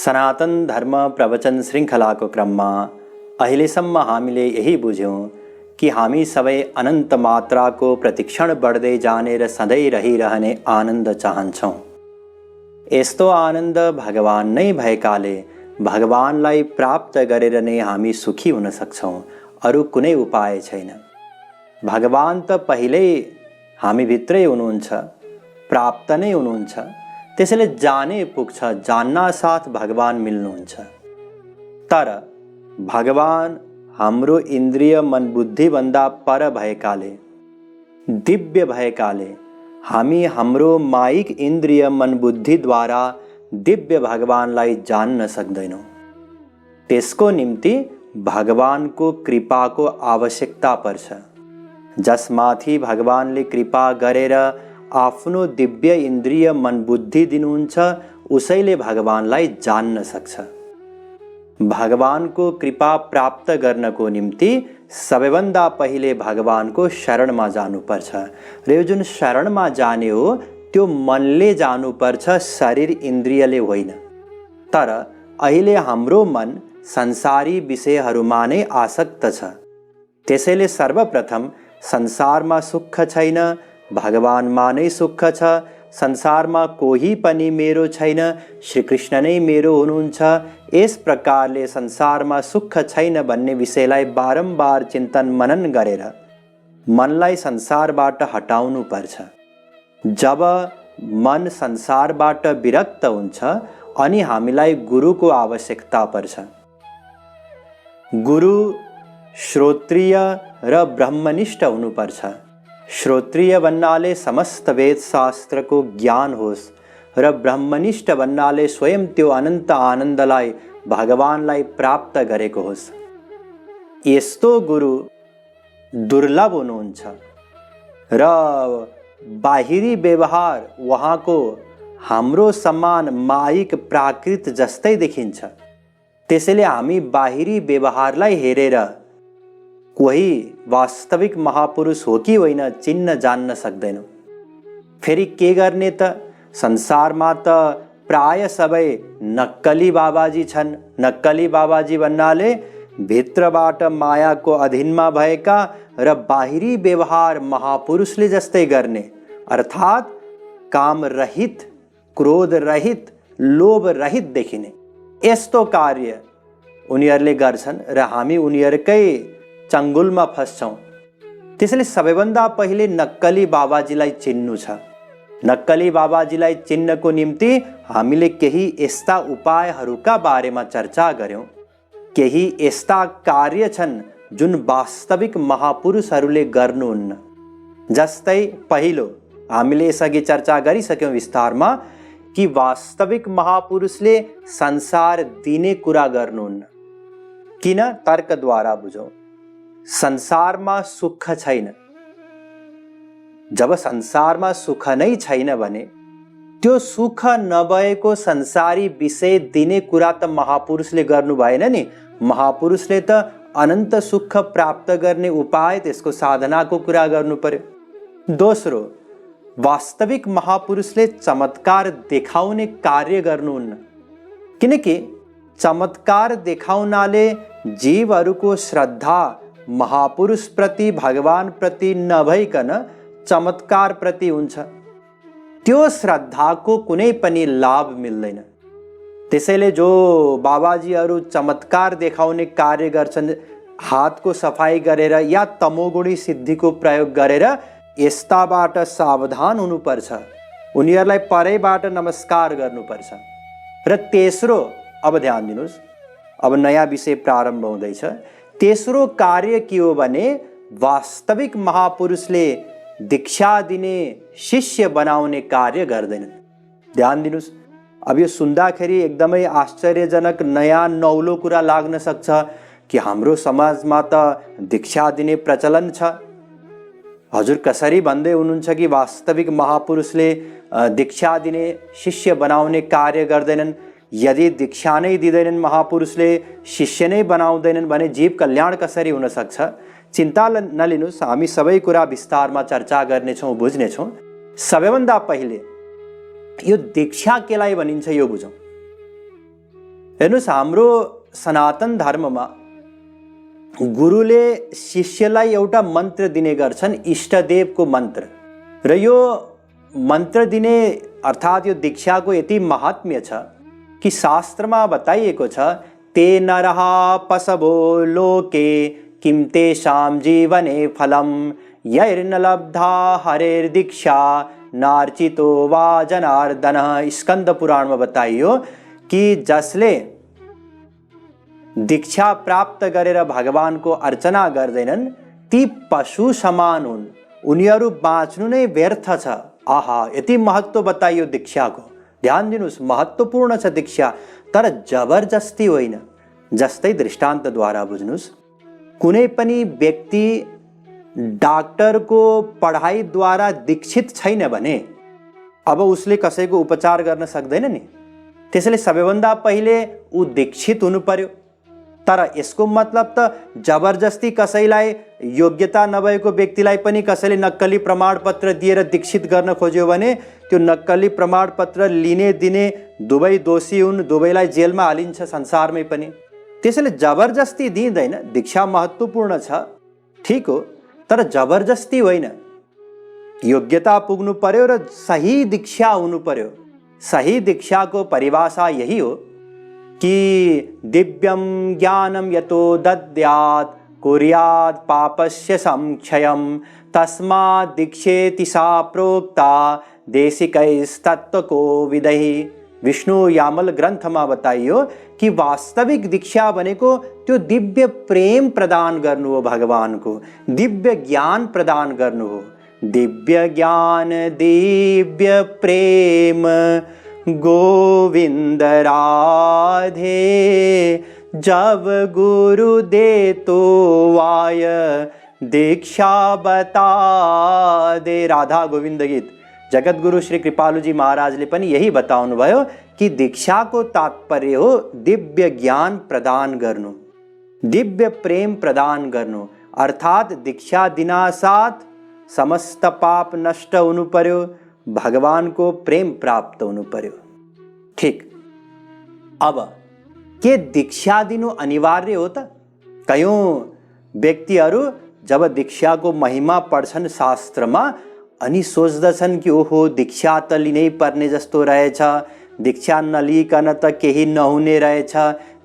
सनातन धर्म प्रवचन श्रृङ्खलाको क्रममा अहिलेसम्म हामीले यही बुझ्यौँ कि हामी सबै अनन्त मात्राको प्रतिक्षण बढ्दै जाने र सधैँ रहिरहने आनन्द चाहन्छौँ। यस्तो आनन्द भगवान नै भएकाले भगवानलाई प्राप्त गरेर नै हामी सुखी हुन सक्छौँ, अरू कुनै उपाय छैन। भगवान त पहिल्यै हामी भित्रै हुनुहुन्छ, प्राप्त नै हुनुहुन्छ, त्यसैले जाने पुग्छ, जान्नासाथ भगवान मिल्नुहुन्छ। तर भगवान हाम्रो इन्द्रिय मन बुद्धिभन्दा पर भएकाले, दिव्य भएकाले हामी हाम्रो माइक इन्द्रिय मन बुद्धिद्वारा दिव्य भगवानलाई जान्न सक्दैनौँ। त्यसको निम्ति भगवानको कृपाको आवश्यकता पर्छ। जसमाथि भगवानले कृपा गरेर आफ्नो दिव्य इन्द्रिय मन बुद्धि दिनुहुन्छ, उसैले भगवानलाई जान्न सक्छ। भगवानको कृपा प्राप्त गर्नको निम्ति सबैभन्दा पहिले भगवानको शरणमा जानुपर्छ र यो जुन शरणमा जाने हो त्यो मनले जानुपर्छ, शरीर इन्द्रियले होइन। तर अहिले हाम्रो मन संसारी विषयहरूमा नै आसक्त छ। त्यसैले सर्वप्रथम संसारमा सुख छैन, भगवानमा नै सुख छ। संसारमा कोही पनि मेरो छैन, श्रीकृष्ण नै मेरो हुनुहुन्छ। यस प्रकारले संसारमा सुख छैन भन्ने विषयलाई बारम्बार चिन्तन मनन गरेर मनलाई संसारबाट हटाउनु पर्छ। जब मन संसारबाट विरक्त हुन्छ अनि हामीलाई गुरुको आवश्यकता पर्छ। गुरु श्रोत्रिय र ब्रह्मनिष्ठ हुनुपर्छ। श्रोत्रिय भन्नाले समस्त वेद शास्त्रको ज्ञान होस् र ब्रह्मनिष्ठ भन्नाले स्वयं त्यो अनन्त आनन्दलाई भगवानलाई प्राप्त गरेको होस्। यस्तो गुरु दुर्लभ हुनुहुन्छ र बाहिरी व्यवहार उहाँको हाम्रो समान माइक प्राकृत जस्तै देखिन्छ। त्यसैले हामी बाहिरी व्यवहारलाई हेरेर कोही वास्तविक महापुरुष हो कि होइन चिन्न जान्न सक्दैनौँ। फेरि के गर्ने त, संसारमा त प्राय सबै नक्कली बाबाजी छन्। नक्कली बाबाजी भन्नाले भित्रबाट मायाको अधीनमा भएका र बाहिरी व्यवहार महापुरुषले जस्तै गर्ने, अर्थात् काम रहित, क्रोध रहित, लोभ रहित देखिने यस्तो कार्य उनीहरूले गर्छन् र हामी उनीहरूकै चङ्गुलमा फस्छौँ। त्यसैले सबैभन्दा पहिले नक्कली बाबाजीलाई चिन्नु छ। नक्कली बाबाजीलाई चिन्नको निम्ति हामीले केही यस्ता उपायहरूका बारेमा चर्चा गर्यौँ। केही यस्ता कार्य छन् जुन वास्तविक महापुरुषहरूले गर्नुहुन्न। जस्तै पहिलो हामीले यसअघि चर्चा गरिसक्यौँ विस्तारमा कि वास्तविक महापुरुषले संसार दिने कुरा गर्नुहुन्न। किन? तर्कद्वारा बुझौँ। संसारमा सुख छैन। जब संसारमा सुख नै छैन भने त्यो सुख नभएको संसारी विषय दिने कुरा त महापुरुषले गर्नु भएन नि। महापुरुषले त अनन्त सुख प्राप्त गर्ने उपाय, त्यसको साधनाको कुरा गर्नु पर्यो। दोस्रो, वास्तविक महापुरुषले चमत्कार देखाउने कार्य गर्नुहुन्न। किनकि चमत्कार देखाउनाले जीवहरूको श्रद्धा महापुरुष प्रति, भगवान प्रति नभइकन चमत्कार प्रति हुन्छ। त्यो श्रद्धाको कुनै पनि लाभ मिल्दैन। त्यसैले जो बाबाजीहरू चमत्कार देखाउने कार्य गर्छन्, हातको सफाई गरेर या तमोगुणी सिद्धिको प्रयोग गरेर, यस्ताबाट सावधान हुनुपर्छ। उनीहरूलाई परैबाट नमस्कार गर्नुपर्छ। र तेस्रो, अब ध्यान दिनुहोस्, अब नयाँ विषय प्रारम्भ हुँदैछ। तेस्रो कार्य के हो भने वास्तविक महापुरुषले दीक्षा दिने, शिष्य बनाउने कार्य गर्दैनन्। ध्यान दिनुहोस्, अब यो सुन्दाखेरि एकदमै आश्चर्यजनक नयाँ नौलो कुरा लाग्न सक्छ कि हाम्रो समाजमा त दीक्षा दिने प्रचलन छ। हजुर कसरी भन्दै हुनुहुन्छ कि वास्तविक महापुरुषले दीक्षा दिने, शिष्य बनाउने कार्य गर्दैनन्? यदि दीक्षा नै दिँदैनन् महापुरुषले, शिष्य नै बनाउँदैनन् भने जीव कल्याण कसरी हुन सक्छ? चिन्ता नलिनुहोस्, हामी सबै कुरा विस्तारमा चर्चा गर्नेछौँ, बुझ्नेछौँ। सबैभन्दा पहिले यो दीक्षा केलाई भनिन्छ यो बुझौँ। हेर्नुहोस्, हाम्रो सनातन धर्ममा गुरुले शिष्यलाई एउटा मन्त्र दिने गर्छन्, इष्टदेवको मन्त्र। र यो मन्त्र दिने अर्थात् यो दीक्षाको यति महात्म्य छ कि शास्त्रमा बताइएको छ, ते नरः पशवो लोके किं तेषां जीवने फलम यैर्न लब्धा हरेर्दीक्षा नार्चितो वा जनार्दनः। स्कंद पुराण में बताइयो कि जसले दीक्षा प्राप्त गरेर भगवानको अर्चना गर्दैनन् ती पशु समान हुन्, उनीहरू बाँच्नु नै व्यर्थ छ। आहा, यति महत्व बताइयो दीक्षाको। ध्यान दिनुस्, महत्वपूर्ण छ दीक्षा, तर जबरजस्ती होइन। जस्तै दृष्टान्तद्वारा बुझ्नुस्, कुनै पनि व्यक्ति डाक्टरको पढाइद्वारा दीक्षित छैन भने अब उसले कसैको उपचार गर्न सक्दैन नि। त्यसैले सबैभन्दा पहिले ऊ दीक्षित हुनु पर्यो। तर यसको मतलब त जबरजस्ती कसैलाई, योग्यता नभएको व्यक्तिलाई पनि कसैले नक्कली प्रमाणपत्र दिएर दीक्षित गर्न खोज्यो भने त्यो नक्कली प्रमाणपत्र लिने दिने दुवै दोषी हुन्, दुवैलाई जेलमा हालिन्छ संसारमै पनि। त्यसैले जबरजस्ती दिँदैन। दीक्षा महत्त्वपूर्ण छ, ठीक हो, तर जबरजस्ती होइन। योग्यता पुग्नु पर्यो र सही दीक्षा हुनु पर्यो। सही दीक्षाको परिभाषा यही हो कि दिव्यम ज्ञानम यतो दद्यात् कुर्यात् पापस्य संक्षयम तस्मात् दीक्षेति सा प्रोक्ता देशिकैस्तत्त्वको विदैः। विष्णु यामल ग्रन्थमा बताइयो कि वास्तविक दीक्षा भनेको त्यो दिव्य प्रेम प्रदान गर्नु हो, भगवानको दिव्य ज्ञान प्रदान गर्नु हो। दिव्य ज्ञान दिव्य प्रेम गोविंद राधे, जब गुरु दे तो आय दीक्षा बता दे। राधा गोविंद गीत। जगत गुरु श्री कृपालु जी महाराजले पनि यही बताउनु भयो कि दीक्षाको तात्पर्य हो दिव्य ज्ञान प्रदान गर्नु, दिव्य प्रेम प्रदान गर्नु। अर्थात् दीक्षा दिनासाथ समस्त पाप नष्ट हुनु पर्यो, भगवानको प्रेम प्राप्त हुनु पर्यो। ठीक, अब के दीक्षा दिनु अनिवार्य हो त? कयौं व्यक्तिहरू जब दीक्षाको महिमा पढ्छन् शास्त्रमा अनि सोच्दछन् कि ओहो, दीक्षा त लिनै पर्ने जस्तो रहेछ, दीक्षा नलिकन त केही नहुने रहेछ,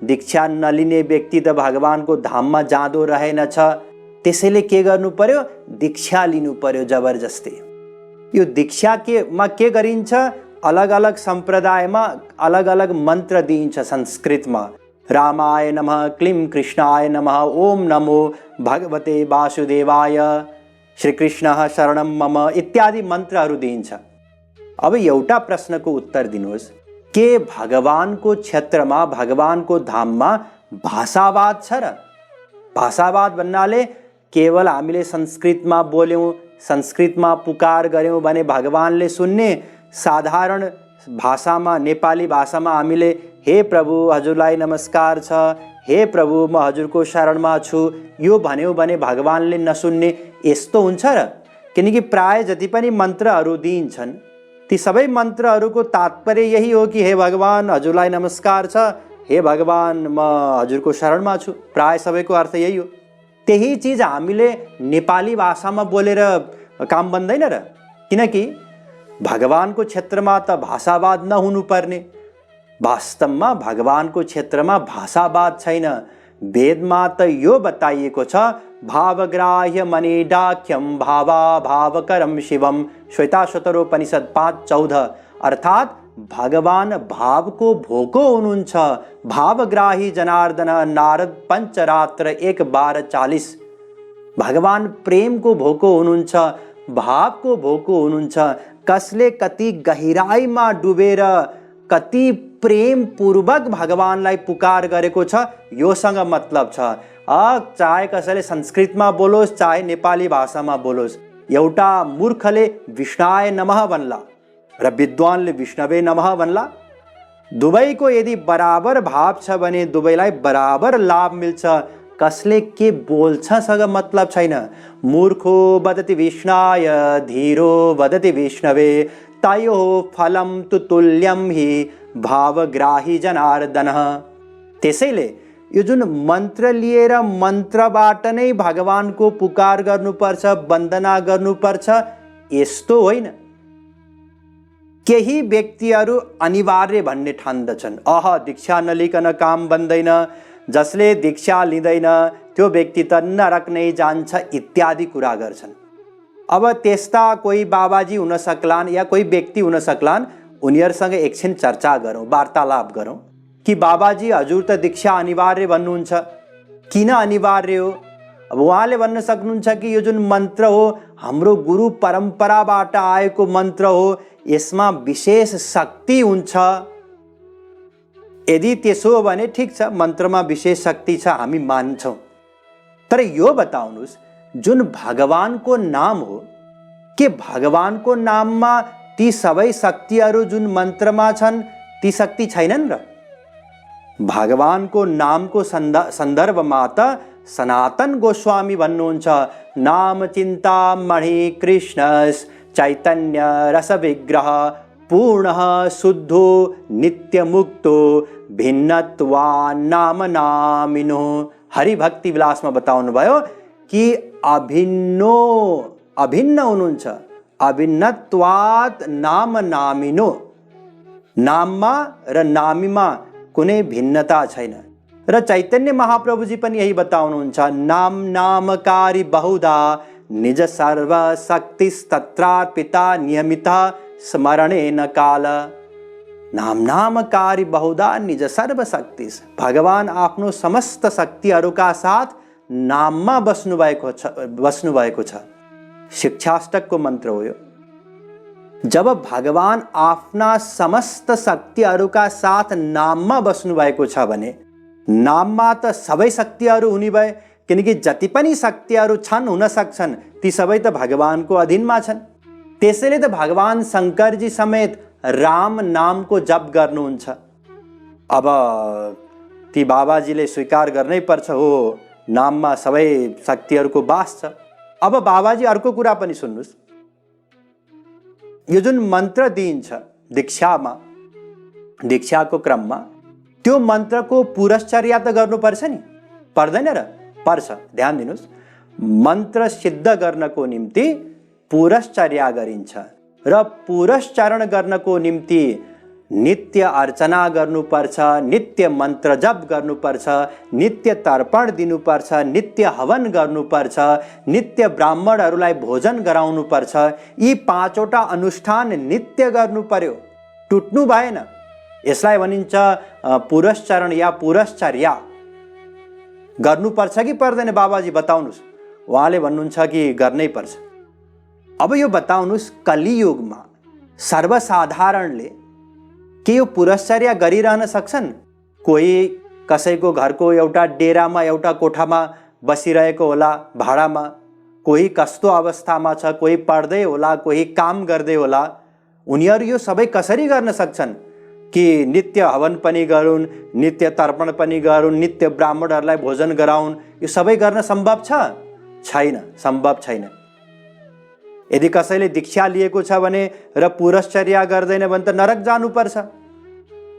दीक्षा नलिने व्यक्ति त भगवानको धाममा जाँदो रहेनछ। त्यसैले के गर्नु पर्यो? दीक्षा लिनु पर्यो जबरजस्ती। यो दीक्षा के गरिन्छ? अलग अलग सम्प्रदायमा अलग अलग मन्त्र दिइन्छ। संस्कृतमा रामाय नमः, क्लीं कृष्णाय नमः, ओम नमो भगवते वासुदेवाय, श्री कृष्ण शरणम मम इत्यादि मन्त्रहरू दिइन्छ। अब एउटा प्रश्नको उत्तर दिनुहोस्, के भगवानको क्षेत्रमा, भगवानको धाममा भाषावाद छ र? भाषावाद भन्नाले केवल हामीले संस्कृतमा बोल्यौं, संस्कृतमा पुकार गर्यौं भने भगवानले सुन्ने, साधारण भाषामा, नेपाली भाषामा हामीले हे प्रभु हजुरलाई नमस्कार छ, हे प्रभु म हजुरको शरणमा छु यो भन्यौ भने भगवानले नसुन्ने, यस्तो हुन्छ र? किनकि प्राय जति पनि मन्त्रहरू दिइन्छन् ती सबै मन्त्रहरूको तात्पर्य यही हो कि हे भगवान हजुरलाई नमस्कार छ, हे भगवान म हजुरको शरणमा छु। प्राय सबैको अर्थ यही हो। त्यही चीज हामीले नेपाली भाषामा बोलेर काम बन्दैन र? किनकि भगवानको क्षेत्रमा त भाषावाद नहुनु पर्ने। वास्तवमा भगवानको क्षेत्रमा भाषावाद छैन। वेदमा त यो बताइएको छ, भावग्राह्य मणिडाख्यम भावा भावकरम शिवम, श्वेताश्वतरोपनिषद 5:14। अर्थात भगवान भावको भोको हुनुहुन्छ। भावग्राही जनार्दन, नारद पंचरात्र 1:12-40। भगवान प्रेमको भोको हुनुहुन्छ, भावको भोको हुनुहुन्छ। कसले कति गहिराईमा डुबेर कति प्रेम पूर्वक भगवानलाई पुकार गरेको छ योसँग मतलब छ। चाहे कसैले संस्कृतमा बोलोस् चाहे नेपाली भाषामा बोलोस्, एउटा मूर्खले विष्णाय नमः भन्ला र विद्वानले विष्णवे नमः भन्ला। दुवैको यदि बराबर भाव छ भने दुवैलाई बराबर लाभ मिल्छ। कसले के बोल्छसँग मतलब छैन। मूर्खो वदति विष्णाय, धीरो वदति विष्णवे, तयोः फलं तु तुल्यं हि भावग्राही जनार्दनः। त्यसैले यो जुन मन्त्र लिएर मन्त्रबाट नै भगवानको पुकार गर्नुपर्छ, वन्दना गर्नुपर्छ, यस्तो होइन। केही व्यक्तिहरू अनिवार्य भन्ने ठान्दछन्। दीक्षा नलिकन काम बन्दैन, जसले दीक्षा लिँदैन त्यो व्यक्ति त नरक नै जान्छ इत्यादि कुरा गर्छन्। अब त्यस्ता कोही बाबाजी हुन सक्लान् या कोही व्यक्ति हुन सक्लान्, उनीहरूसँग एकछिन चर्चा गरौँ, वार्तालाप गरौँ कि बाबाजी हजुर त दीक्षा अनिवार्य भन्नुहुन्छ, किन अनिवार्य हो? अब उहाँले भन्न सक्नुहुन्छ कि यो जुन मन्त्र हो हाम्रो गुरु परम्पराबाट आएको मन्त्र हो, यसमा विशेष शक्ति हुन्छ। यदि त्यसो हो भने ठिक छ, मन्त्रमा विशेष शक्ति छ, हामी मान्छौँ। तर यो बताउनुहोस्, जुन भगवानको नाम हो, के भगवानको नाममा ती सबै शक्तिहरू जुन मन्त्रमा छन् ती शक्ति छैनन् र? भगवानको नामको सन्दर्भमा त सनातन गोस्वामी भन्नुहुन्छ, नाम चिन्तामणि कृष्णस् चैतन्य रस विग्रह पूर्णः शुद्धो नित्यमुक्तो भिन्नत्वा नाम नामिनो। हरिभक्ति विलासमा बताउनु भयो कि अभिन्न हुनुहुन्छ, अभिन्नत्वात् नाम नामिनो। नाममा र नामीमा कुनै भिन्नता छैन। र चैतन्य महाप्रभुजी पनि यही बताउनुहुन्छ, नाम नामकारी बहुधा निज सर्व शक्तिस्तत्रार्पिता नियमितः स्मरणेन काल। नाम नामकारी बहुधा निज सर्व शक्ति। भगवान आफ्नो समस्त शक्तिहरूका साथ नाममा बस्नुभएको छ। शिक्षाष्टकको मन्त्र हो यो। जब भगवान आफ्ना समस्त शक्तिहरूका साथ नाममा बस्नुभएको छ भने नाममा त सबै शक्तिहरू हुने भए, किनकि जति पनि शक्तिहरू छन् हुन सक्छन् ती सबै त भगवानको अधीनमा छन्। त्यसैले त भगवान शङ्करजी समेत राम नामको जप गर्नुहुन्छ। अब ती बाबाजीले स्वीकार गर्नै पर्छ, हो नाममा सबै शक्तिहरूको वास छ। अब बाबाजी अर्को कुरा पनि सुन्नुहोस्, यो जुन मन्त्र दिइन्छ दीक्षामा, दीक्षाको क्रममा, त्यो मन्त्रको पुरश्चर्या त गर्नुपर्छ नि, पर्दैन र? पर्छ। ध्यान दिनुहोस्, मन्त्र सिद्ध गर्नको निम्ति पुरश्चर्या गरिन्छ र पुरश्चरण गर्नको निम्ति नित्य अर्चना गर्नुपर्छ, नित्य मन्त्र जप गर्नुपर्छ, नित्य तर्पण दिनुपर्छ, नित्य हवन गर्नुपर्छ, नित्य ब्राह्मणहरूलाई भोजन गराउनुपर्छ। यी पाँचवटा अनुष्ठान नित्य गर्नु पर्यो, टुट्नु भएन। यसलाई भनिन्छ पुरश्चरण या पुरश्चर्या। गर्नुपर्छ कि पर्दैन बाबाजी बताउनुहोस्? उहाँले भन्नुहुन्छ कि गर्नै पर्छ। अब यो बताउनुहोस्, कलियुगमा सर्वसाधारणले के यो पुरश्चर्या गरिरहन सक्छन्? कोही कसैको घरको एउटा डेरामा, एउटा कोठामा बसिरहेको होला भाडामा, कोही कस्तो अवस्थामा छ, कोही पढ्दै होला, कोही काम गर्दै होला। उनीहरू यो सबै कसरी गर्न सक्छन् कि नित्य हवन पनि गरून्, नित्य तर्पण पनि गरून्, नित्य ब्राह्मणहरूलाई भोजन गराउन्? यो सबै गर्न सम्भव छ? छैन, सम्भव छैन। यदि कसैले दीक्षा लिएको छ भने र पुरश्चर्या गर्दैन भने त नरक जानुपर्छ।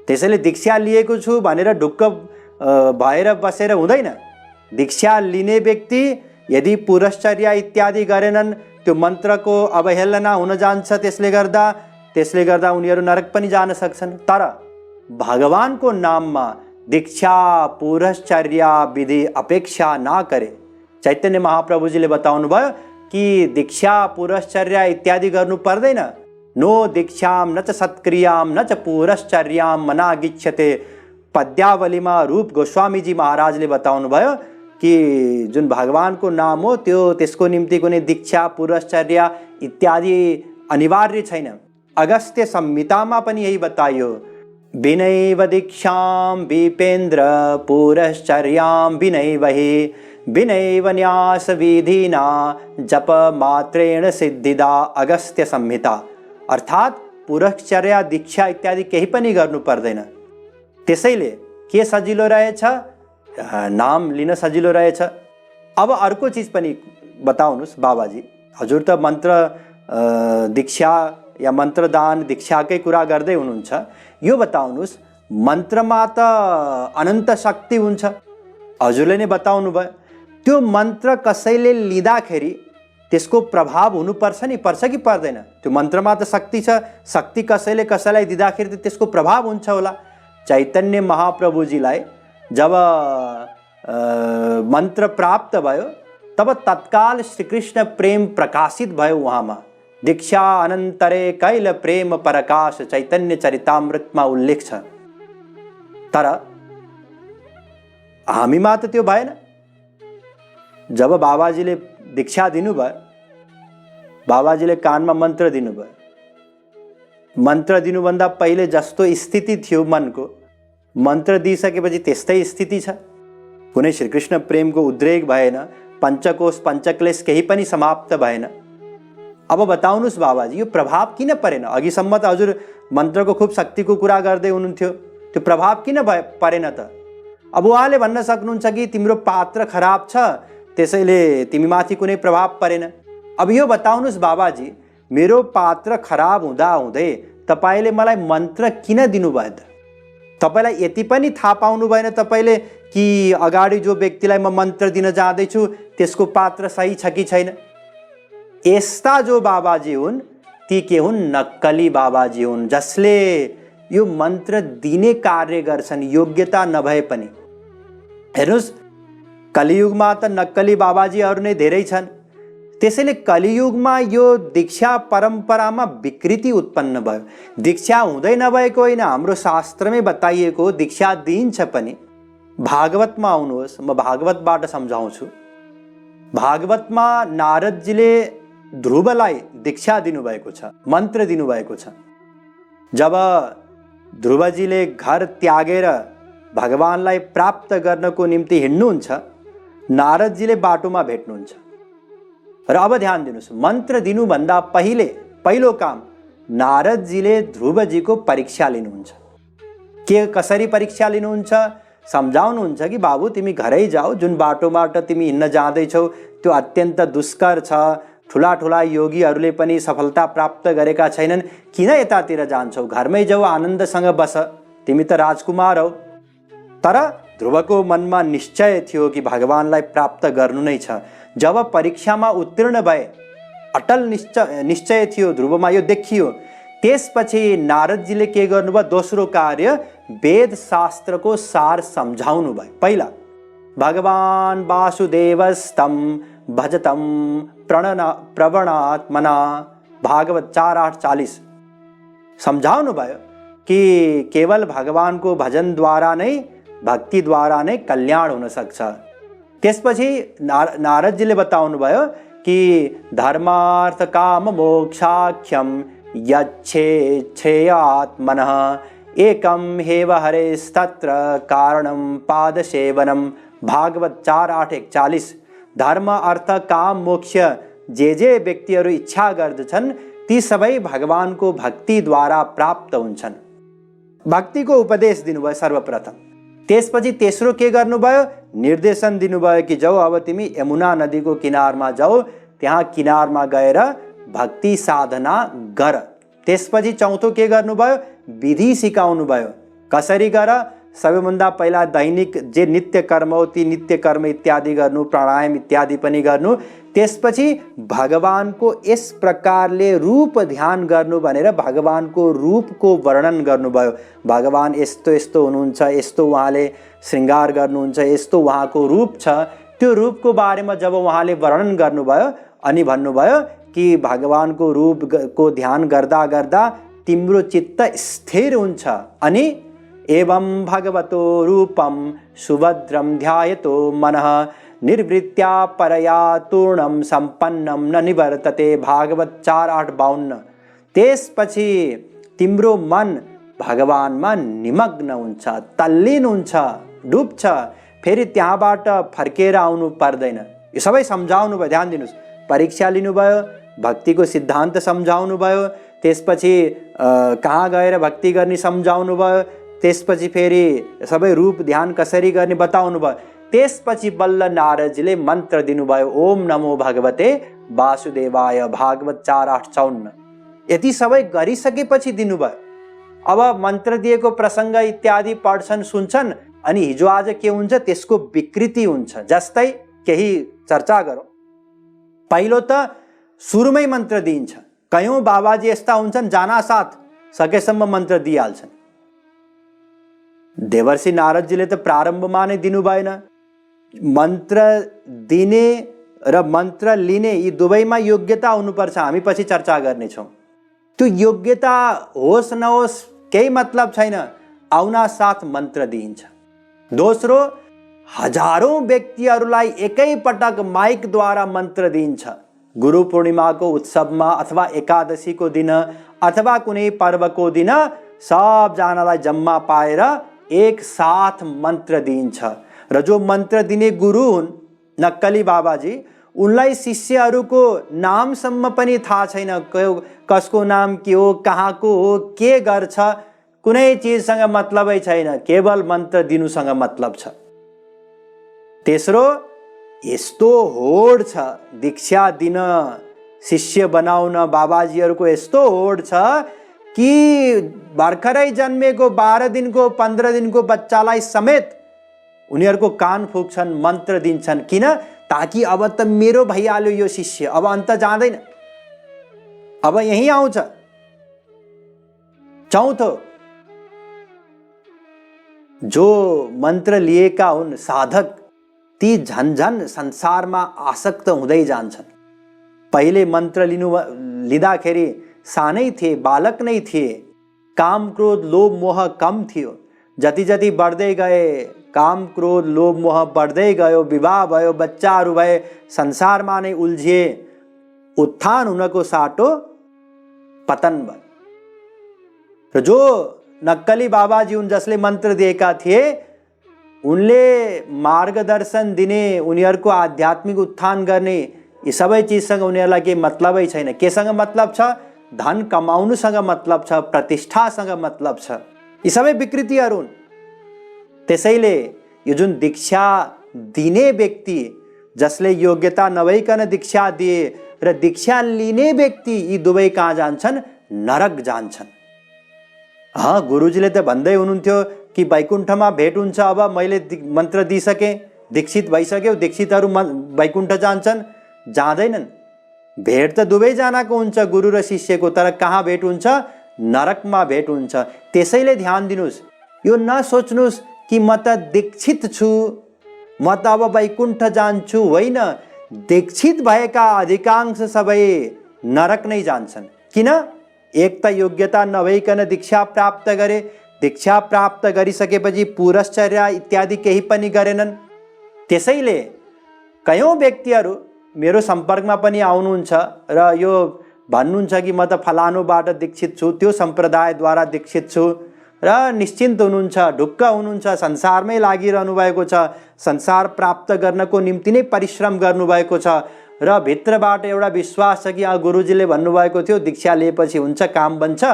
त्यसैले दीक्षा लिएको छु भनेर ढुक्क भएर बसेर हुँदैन। दीक्षा लिने व्यक्ति यदि पुरश्चर्या इत्यादि गरेनन्, त्यो मन्त्रको अवहेलना हुन जान्छ। त्यसले गर्दा उनीहरू नरक पनि जान सक्छन्। तर भगवानको नाममा दीक्षा पुरश्चर्या विधि अपेक्षा नगरे। चैतन्य महाप्रभुजीले बताउनु भयो कि दीक्षा पुरश्चर्या इत्यादि गर्नु पर्दैन। नो दीक्षाम न च सत्क्रियाम न च पुरश्चर्याम मनागिच्छते। पद्यावलीमा रूप गोस्वामीजी महाराजले बताउनु भयो कि जुन भगवानको नाम हो त्यसको निम्ति कुनै दीक्षा पुरश्चर्या इत्यादि अनिवार्य छैन। अगस्त्य संहितामा पनि यही बताइयो, विनैव दीक्षाम विपेन्द्र पुरश्चर्याम विनैवहि विनैव न्यास विधिना जप मात्रेण सिद्धिदा। अगस्त्य संहिता। अर्थात् पुरश्चर्या दीक्षा इत्यादि केही पनि गर्नु पर्दैन। त्यसैले के सजिलो रहेछ? नाम लिन सजिलो रहेछ। अब अर्को चिज पनि बताउनुहोस् बाबाजी, हजुर त मन्त्र दीक्षा या मन्त्रदान दीक्षाकै कुरा गर्दै हुनुहुन्छ। यो बताउनुहोस्, मन्त्रमा त अनन्त शक्ति हुन्छ। हजुरले नै बताउनु भयो, त्यो मन्त्र कसैले लिँदाखेरि त्यसको प्रभाव हुनुपर्छ नि, पर्छ कि पर्दैन? त्यो मन्त्रमा त शक्ति छ, शक्ति कसैले कसैलाई दिँदाखेरि त त्यसको प्रभाव हुन्छ होला। चैतन्य महाप्रभुजीलाई जब मन्त्र प्राप्त भयो तब तत्काल श्रीकृष्ण प्रेम प्रकाशित भयो उहाँमा। दीक्षा अनन्तरे कैल प्रेम प्रकाश चैतन्य चरितामृतमा उल्लेख छ। तर हामीमा त त्यो भएन। जब बाबाजीले दीक्षा दिनुभयो, बाबाजीले कानमा मन्त्र दिनुभयो, मन्त्र दिनुभन्दा पहिले जस्तो स्थिति थियो मनको, मन्त्र दिइसकेपछि त्यस्तै स्थिति छ। कुनै श्रीकृष्ण प्रेमको उद्रेक भएन, पञ्चकोश पञ्चक्लेश केही पनि समाप्त भएन। अब बताउनुहोस् बाबाजी, यो प्रभाव किन परेन? अघिसम्म त हजुर मन्त्रको खूब शक्तिको कुरा गर्दै हुनुहुन्थ्यो, त्यो प्रभाव किन परेन त? अब उहाँले भन्न सक्नुहुन्छ कि तिम्रो पात्र खराब छ, त्यसैले तिमीमाथि कुनै प्रभाव परेन। अब यो बताउनुहोस् बाबाजी, मेरो पात्र खराब हुँदा हुँदै तपाईँले मलाई मन्त्र किन दिनुभयो त? तपाईँलाई यति पनि थाहा पाउनु भएन तपाईँले कि अगाडि जो व्यक्तिलाई म मन्त्र दिन जाँदैछु त्यसको पात्र सही छ कि छैन? यस्ता जो बाबाजी हुन् ती के हुन्? नक्कली बाबाजी हुन्, जसले यो मन्त्र दिने कार्य गर्छन् योग्यता नभए पनि। हेर्नुहोस्, कलियुगमा त नक्कली बाबाजीहरू नै धेरै छन्। त्यसैले कलियुगमा यो दीक्षा परम्परामा विकृति उत्पन्न भयो। दीक्षा हुँदै नभएको होइन, हाम्रो शास्त्रमै बताइएको दीक्षा दिइन्छ पनि। भागवतमा आउनुहोस्, म भागवतबाट सम्झाउँछु। भागवतमा नारदजीले ध्रुवलाई दीक्षा दिनुभएको छ, मन्त्र दिनुभएको छ। जब ध्रुवजीले घर त्यागेर भगवानलाई प्राप्त गर्नको निम्ति हिँड्नुहुन्छ, नारदजीले बाटोमा भेट्नुहुन्छ। र अब ध्यान दिनुहोस्, मन्त्र दिनुभन्दा पहिलो काम नारदजीले ध्रुवजीको परीक्षा लिनुहुन्छ। के कसरी परीक्षा लिनुहुन्छ? सम्झाउनुहुन्छ कि बाबु तिमी घरै जाऊ, जुन बाटोबाट तिमी हिँड्न जाँदैछौ त्यो अत्यन्त दुष्कर छ, ठुला ठुला योगीहरूले पनि सफलता प्राप्त गरेका छैनन्, किन यतातिर जान्छौ? घरमै जाऊ, आनन्दसँग बस, तिमी त राजकुमार हौ। तर ध्रुवको मनमा निश्चय थियो कि भगवानलाई प्राप्त गर्नु नै छ। जब परीक्षामा उत्तीर्ण भए, अटल निश्चय थियो ध्रुवमा, यो देखियो। त्यसपछि नारदजीले के गर्नुभयो? दोस्रो कार्य वेद शास्त्रको सार सम्झाउनु भयो। पहिला भगवान वासुदेवस्तं भजतं प्रवणात्मना, भागवत 4:8-40 सम्झाउनु भयो कि केवल भगवानको भजन द्वारा नै, भक्ति द्वारा नै कल्याण हुन सक्छ। त्यसपछि नारदजीले बताउनु भयो कि धर्मार्थ काम मोक्षाख्यम यच्छेच्छेयात्मनः एकम हेव हरेस्तत्र कारणम पादसेवनम, भागवत 4:8-41। धर्म अर्थ काम मोक्ष जे व्यक्तिहरू इच्छा गर्दछन् ती सबै भगवानको भक्ति द्वारा प्राप्त हुन्छन्। भक्तिको उपदेश दिनुभयो सर्वप्रथम। त्यसपछि तेस्रो के गर्नुभयो? निर्देशन दिनुभयो कि जाऊ, अब तिमी यमुना नदीको किनारमा जाऊ, त्यहाँ किनारमा गएर भक्ति साधना गर। त्यसपछि चौथो के गर्नुभयो? विधि सिकाउनु भयो, कसरी गर। सबैभन्दा पहिला दैनिक जे नित्य कर्म हो ती नित्य कर्म इत्यादि गर्नु, प्राणायाम इत्यादि पनि गर्नु। त्यसपछि भगवानको यस प्रकारले रूप ध्यान गर्नु भनेर भगवानको रूपको वर्णन गर्नुभयो। भगवान यस्तो यस्तो हुनुहुन्छ, यस्तो उहाँले श्रृङ्गार गर्नुहुन्छ, यस्तो उहाँको रूप छ। त्यो रूपको बारेमा जब उहाँले वर्णन गर्नुभयो अनि भन्नुभयो कि भगवानको रूपको ध्यान गर्दा गर्दा तिम्रो चित्त स्थिर हुन्छ, अनि एवं भगवतो रूपम सुभद्रम ध्यायतो मनः निर्वृत्या परया तूर्णम सम्पन्नम न निवर्तते, भागवत 4:8-52। त्यसपछि तिम्रो मन भगवानमा निमग्न हुन्छ, तल्लीन हुन्छ, डुब्छ, फेरि त्यहाँबाट फर्केर आउनु पर्दैन। यो सबै सम्झाउनु भयो। ध्यान दिनुहोस्, परीक्षा लिनुभयो, भक्तिको सिद्धान्त सम्झाउनु भयो, त्यसपछि कहाँ गएर भक्ति गर्ने सम्झाउनु भयो, त्यसपछि फेरि सबै रूप ध्यान कसरी गर्ने बताउनु भयो। त्यसपछि बल्ल नारदजीले मन्त्र दिनुभयो, ओम नमो भगवते वासुदेवाय, भागवत 4:8-54। यति सबै गरिसकेपछि दिनुभयो। अब मन्त्र दिएको प्रसङ्ग इत्यादि पढ्छन् सुन्छन् अनि हिजो आज के हुन्छ त्यसको विकृति हुन्छ। जस्तै केही चर्चा गरौँ। पहिलो त सुरुमै मन्त्र दिइन्छ। कयौं बाबाजी यस्ता हुन्छन् जानासाथ सकेसम्म मन्त्र दिइहाल्छन्। देवर्षि नारदजीले त प्रारम्भमा नै दिनु भएन। मन्त्र दिने र मन्त्र लिने यी दुवैमा योग्यता हुनुपर्छ। हामी पछि चर्चा गर्नेछौँ। त्यो योग्यता होस् नहोस् केही मतलब छैन, आउना साथ मन्त्र दिइन्छ। दोस्रो, हजारौं व्यक्तिहरूलाई एकै पटक माइकद्वारा मन्त्र दिइन्छ। गुरु पूर्णिमाको उत्सवमा अथवा एकादशीको दिन अथवा कुनै पर्वको दिन सबजनालाई जम्मा पाएर एक साथ मन्त्र दिइन्छ। र जो मन्त्र दिने गुरु हुन् नक्कली बाबाजी, उनलाई शिष्यहरूको नामसम्म पनि थाहा छैन। कसको नाम के हो, कहाँको हो, के गर्छ, कुनै चिजसँग मतलबै छैन, केवल मन्त्र दिनुसँग मतलब छ। तेस्रो, यस्तो होड छ दीक्षा दिन, शिष्य बनाउन बाबाजीहरूको यस्तो होड छ कि भर्खरै जन्मेको 12 दिनको 15 दिनको बच्चालाई समेत उनीहरूको कान फुक्छन्, मन्त्र दिन्छन्। किन? ताकि अब त मेरो भइहाल्यो यो शिष्य, अब अन्त जाँदैन, अब यही आउँछ। चौथो, जो मन्त्र लिएका हुन् साधक, ती झन्झन संसारमा आसक्त हुँदै जान्छन्। पहिले मन्त्र लिँदाखेरि सानै थिए, बालक नै थिए, काम क्रोध लोभ मोह कम थियो। जति जति बढ्दै गए काम क्रोध लोभ मोह बढ्दै गयो, विवाह भयो, बच्चाहरू भए, संसारमा नै उल्झिए। उत्थान हुनको साटो पतन भयो। र जो नक्कली बाबाजी हुन् जसले मन्त्र दिएका थिए, उनले मार्गदर्शन दिने, उनीहरूको आध्यात्मिक उत्थान गर्ने, यी सबै चिजसँग उनीहरूलाई केही मतलबै छैन। केसँग मतलब छ? धन कमाउनुसँग मतलब छ, प्रतिष्ठासँग मतलब छ। यी सबै विकृतिहरू हुन्। त्यसैले यो जुन दीक्षा दिने व्यक्ति, जसले योग्यता नभइकन दीक्षा दिए र दीक्षा लिने व्यक्ति, यी दुवै कहाँ जान्छन्? नरक जान्छन्। गुरुजीले त भन्दै हुनुहुन्थ्यो कि वैकुण्ठमा भेट हुन्छ। अब मैले मन्त्र दिइसकेँ, दीक्षित भइसक्यो, दीक्षितहरू वैकुण्ठ जान्छन्? जाँदैनन्। भेट त दुवैजनाको हुन्छ, गुरु र शिष्यको, तर कहाँ भेट हुन्छ? नरकमा भेट हुन्छ। त्यसैले ध्यान दिनुहोस्, यो नसोच्नुहोस् कि म त दीक्षित छु, म त अब वैकुण्ठ जान्छु। होइन, दीक्षित भएका अधिकांश सबै नरक नै जान्छन्। किन? एक त योग्यता नभइकन दीक्षा प्राप्त गरे, दीक्षा प्राप्त गरिसकेपछि पुरश्चर्या इत्यादि केही पनि गरेनन्। त्यसैले कयौं व्यक्तिहरू मेरो सम्पर्कमा पनि आउनुहुन्छ र यो भन्नुहुन्छ कि म त फलानुबाट दीक्षित छु, त्यो सम्प्रदायद्वारा दीक्षित छु, र निश्चिन्त हुनुहुन्छ, ढुक्क हुनुहुन्छ, संसारमै लागिरहनु भएको छ, संसार प्राप्त गर्नको निम्ति नै परिश्रम गर्नुभएको छ, र भित्रबाट एउटा विश्वास छ कि गुरुजीले भन्नुभएको थियो दीक्षा लिएपछि हुन्छ, काम बन्छ,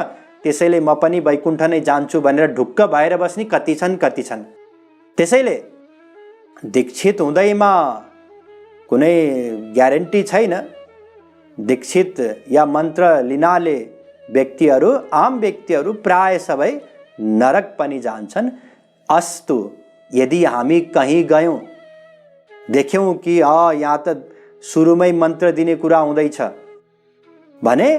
त्यसैले म पनि वैकुण्ठ नै जान्छु भनेर ढुक्क भएर बस्ने कति छन्, कति छन्। त्यसैले दीक्षित हुँदैमा कुनै ग्यारेन्टी छैन। दीक्षित या मन्त्र लिनाले व्यक्तिहरू, आम व्यक्तिहरू प्राय सबै नरक पनि जान्छन्। अस्तु, यदि हामी कहीँ गयौँ, देख्यौँ कि यहाँ त सुरुमै मन्त्र दिने कुरा हुँदैछ भने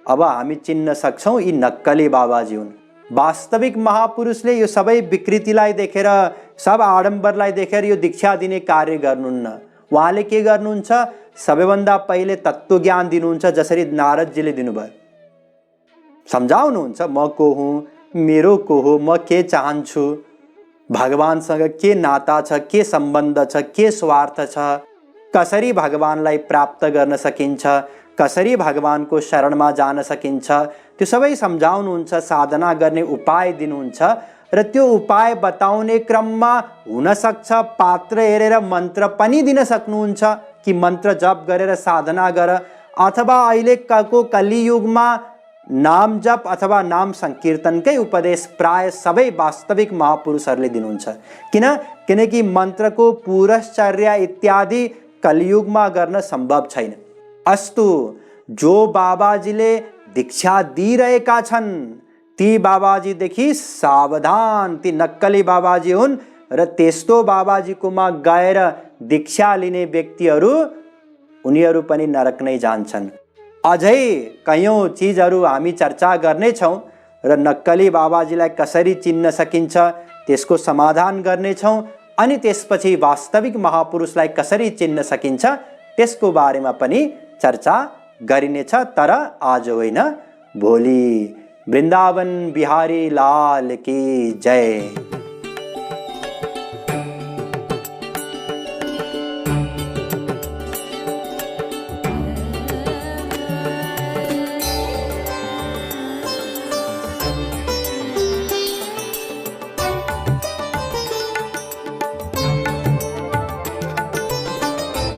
अब हामी चिन्न सक्छौँ यी नक्कली बाबाजी हुन्। वास्तविक महापुरुषले यो सबै विकृतिलाई देखेर, सब आडम्बरलाई देखेर यो दीक्षा दिने कार्य गर्नुहुन्न। उहाँले के गर्नुहुन्छ? सबैभन्दा पहिले तत्त्वज्ञान दिनुहुन्छ, जसरी नारदजीले दिनुभयो। सम्झाउनुहुन्छ, म को हुँ, मेरो को हो, म के चाहन्छु, भगवानसँग के नाता छ, के सम्बन्ध छ, के स्वार्थ छ, कसरी भगवानलाई प्राप्त गर्न सकिन्छ, कसरी भगवानको शरणमा जान सकिन्छ, त्यो सबै सम्झाउनुहुन्छ। साधना गर्ने उपाय दिनुहुन्छ र त्यो उपाय बताउने क्रममा हुनसक्छ पात्र हेरेर मन्त्र पनि दिन सक्नुहुन्छ कि मन्त्र जप गरेर साधना गर, अथवा अहिलेको कलियुगमा नाम जप अथवा नाम संकीर्तनकै उपदेश प्राय सबै वास्तविक महापुरुषहरूले दिनुहुन्छ। किनकि मन्त्रको पुरश्चर्या इत्यादि कलियुगमा गर्न सम्भव छैन। अस्तु, जो बाबाजीले दीक्षा दिइरहेका छन् ती बाबाजीदेखि सावधान। ती नक्कली बाबाजी हुन् र त्यस्तो बाबाजीकोमा गएर दीक्षा लिने व्यक्तिहरू उनीहरू पनि नरक नै जान्छन्। अझै कयौं चिजहरू हामी चर्चा गर्नेछौँ र नक्कली बाबाजीलाई कसरी चिन्न सकिन्छ त्यसको समाधान गर्नेछौँ। अनि त्यसपछि वास्तविक महापुरुषलाई कसरी चिन्न सकिन्छ त्यसको बारेमा पनि चर्चा गरिनेछ, तर आज होइन, भोलि। वृन्दावन बिहारी लाल की जय।